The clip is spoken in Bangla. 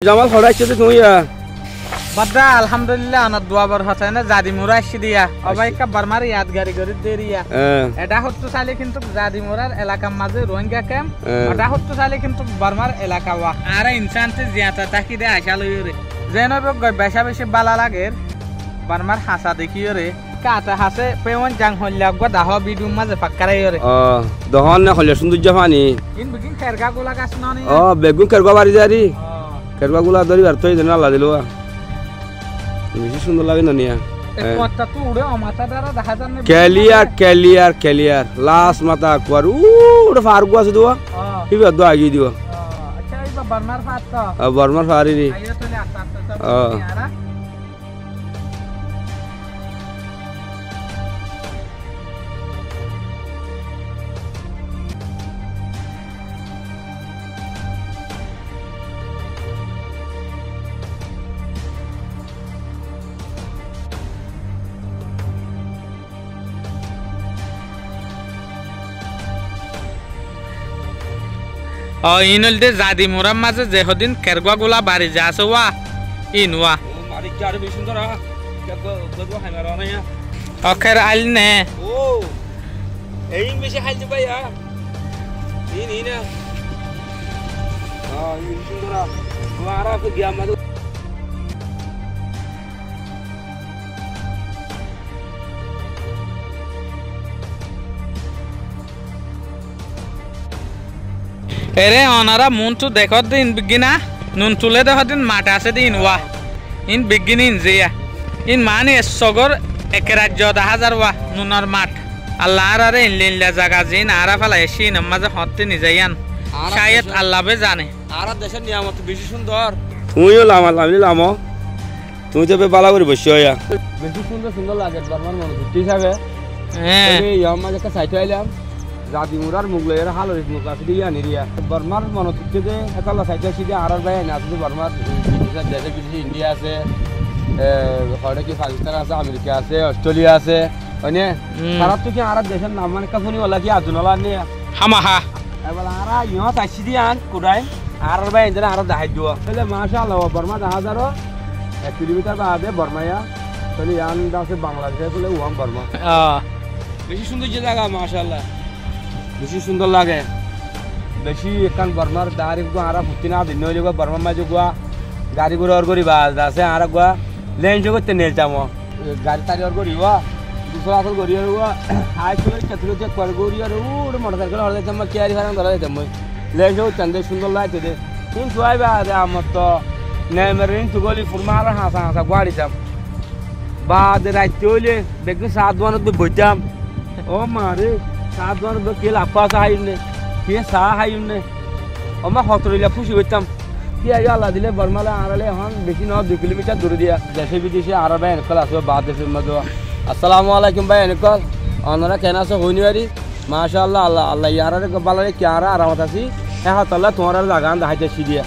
জামাল খড়া আসছে তুমি বাদা আলহামদুলিল্লাহ আনার দোয়া বর হচ্ছে না জাদি মুরা আসছি দিয়া অবাই কাবার মার ইয়াদগারি করে দেরিয়া এটা হচ্ছে চাইলে কিন্তু জাদি মুরার এলাকার মাঝে রোহিঙ্গা ক্যাম্প এটা হচ্ছে চাইলে কিন্তু বার্মার এলাকা ওয়া আর ইনসানতে জিয়াতা তাকি দে আশা লইরে যেন বেশা বেশি বালা লাগে বার্মার হাসা দেখিও রে কাটা হাসে পেওন জাং হল্লা গো দাহ বিডুম মাঝে পাক্কারাই রে দহন না হল্লা সুন্দর জাফানি ইন বিকিন খেরগা গুলা গাছ ননি বেগুন খেরগা বাড়ি যারি খেরগা গুলা ধরি আর তুই দেন আল্লাহ দিলো বেশি সুন্দর লাগে না নিয়া একটা তো উড়ে মাথা দ্বারা দেখা যান ক্যালিয়ার লাস্ট মাথা কুয়ার উড়ে ফারগু আছে দোয়া কিবা দোয়া আগি দিও আচ্ছা এই বার্মার ফাত তো বার্মার ফারি রে আইয়া চলে আস্তে আস্তে ইনলদে জাদি মোরাম মাঝে যে হদিন কেরগা গুলা বাড়ি যা আছে ওয়া ইনওয়া মারি চার বেশি সুন্দর কেরগা খাই মারা না অখের আইল নে ও এই বেশি খাইতে পাই ইন ইন সুন্দর মারা তো গিয়া মাদু এরে অনারা মুন তো দেখত দিন বিগিনা নুন তুলে দেখত দিন মাঠ আছে দিন ওয়া in begin in Zia in মানে সগর এক রাজ্য 10000 ওয়া নুনার মাঠ আল্লাহর আরে ইনলিনলা জায়গা জিন আরা ফেলা এসি নামাজে হতে নিজায়ান শায়দ আল্লাহ বে জানে আর দেশের নিয়ামত বেশি সুন্দর তুইও লামো তুই তো বালা করে বসে হইয়া বেশি সুন্দর লাগে বারবার মনে ঠিক আছে হ্যাঁ এই আমার একটা সাইট আইলাম জাদি মুরার মুগলের হালরিস মুগ আছে দিয়া নিরিয়া বার্মার মনে হচ্ছে যে একালা সাইট আছে যে আর ভাই না আছে বার্মার দেশে বিদেশে ইন্ডিয়া আছে হরে কি পাকিস্তান আছে আমেরিকা আছে অস্ট্রেলিয়া আছে মানে তারা তো কি আর দেশের নাম মানে কাফুনি ওলা কি আজুনলা নিয়া হামাহা এবার আর ইহত আসি দিয়ান কোডাই আর ভাই এদের আর দেখাই দিও তাহলে মাশাআল্লাহ বার্মা 1 কিলোমিটার বাদে বার্মায়া তাহলে ইয়ান আছে বাংলাদেশে বলে ওয়াম বার্মা বেশি সুন্দর যে জায়গা মাশাআল্লাহ বেশি সুন্দর লাগে বেশি এখান বার্মার দাঁড়ি আরা ফুটি না দিন হইলে বার্মা মাঝে গুয়া গাড়ি ঘুরে অর করি বাস আছে আর গুয়া লেন জগতে নেলতাম গাড়ি তারি অর করি ওয়া দুশো আসল করি আর ওয়া আই চলে চতুর্থ চেক করে করি আর উড়ে মোটরসাইকেল হর দিতাম কেয়ারি ফারাম ধরা দিতাম লেন জগৎ চন্দে সুন্দর লাগছে দে কিন্তু আইবে আদে আমার তো নেমেরিন তুগলি ফুরমার হাসা হাসা গাড়িতাম বাদ রাইতে হইলে বেগুন 7 বানত বইতাম ও মারে 7 বানত কে লাফা হাইনে কে সা হাইনে আমার হতরিলা খুশি হইতাম কি আজ আল্লাহ দিলে বর্মালা আড়ালে এখন বেশি না 2 কিলোমিটার দূরে দিয়া দেশে বিদেশে আর ভাই এনেকল আসবে বাদ দেশের মধ্যে আসসালামু আলাইকুম ভাই এনেকল ওনারা কেন আছে হইনিয়ারি মাশাআল্লাহ আল্লাহ আল্লাহ ইয়ারে বালারে কি আর আরামত আছি হ্যাঁ তাআলা তোমার লাগান দেখাইতেছি দিয়া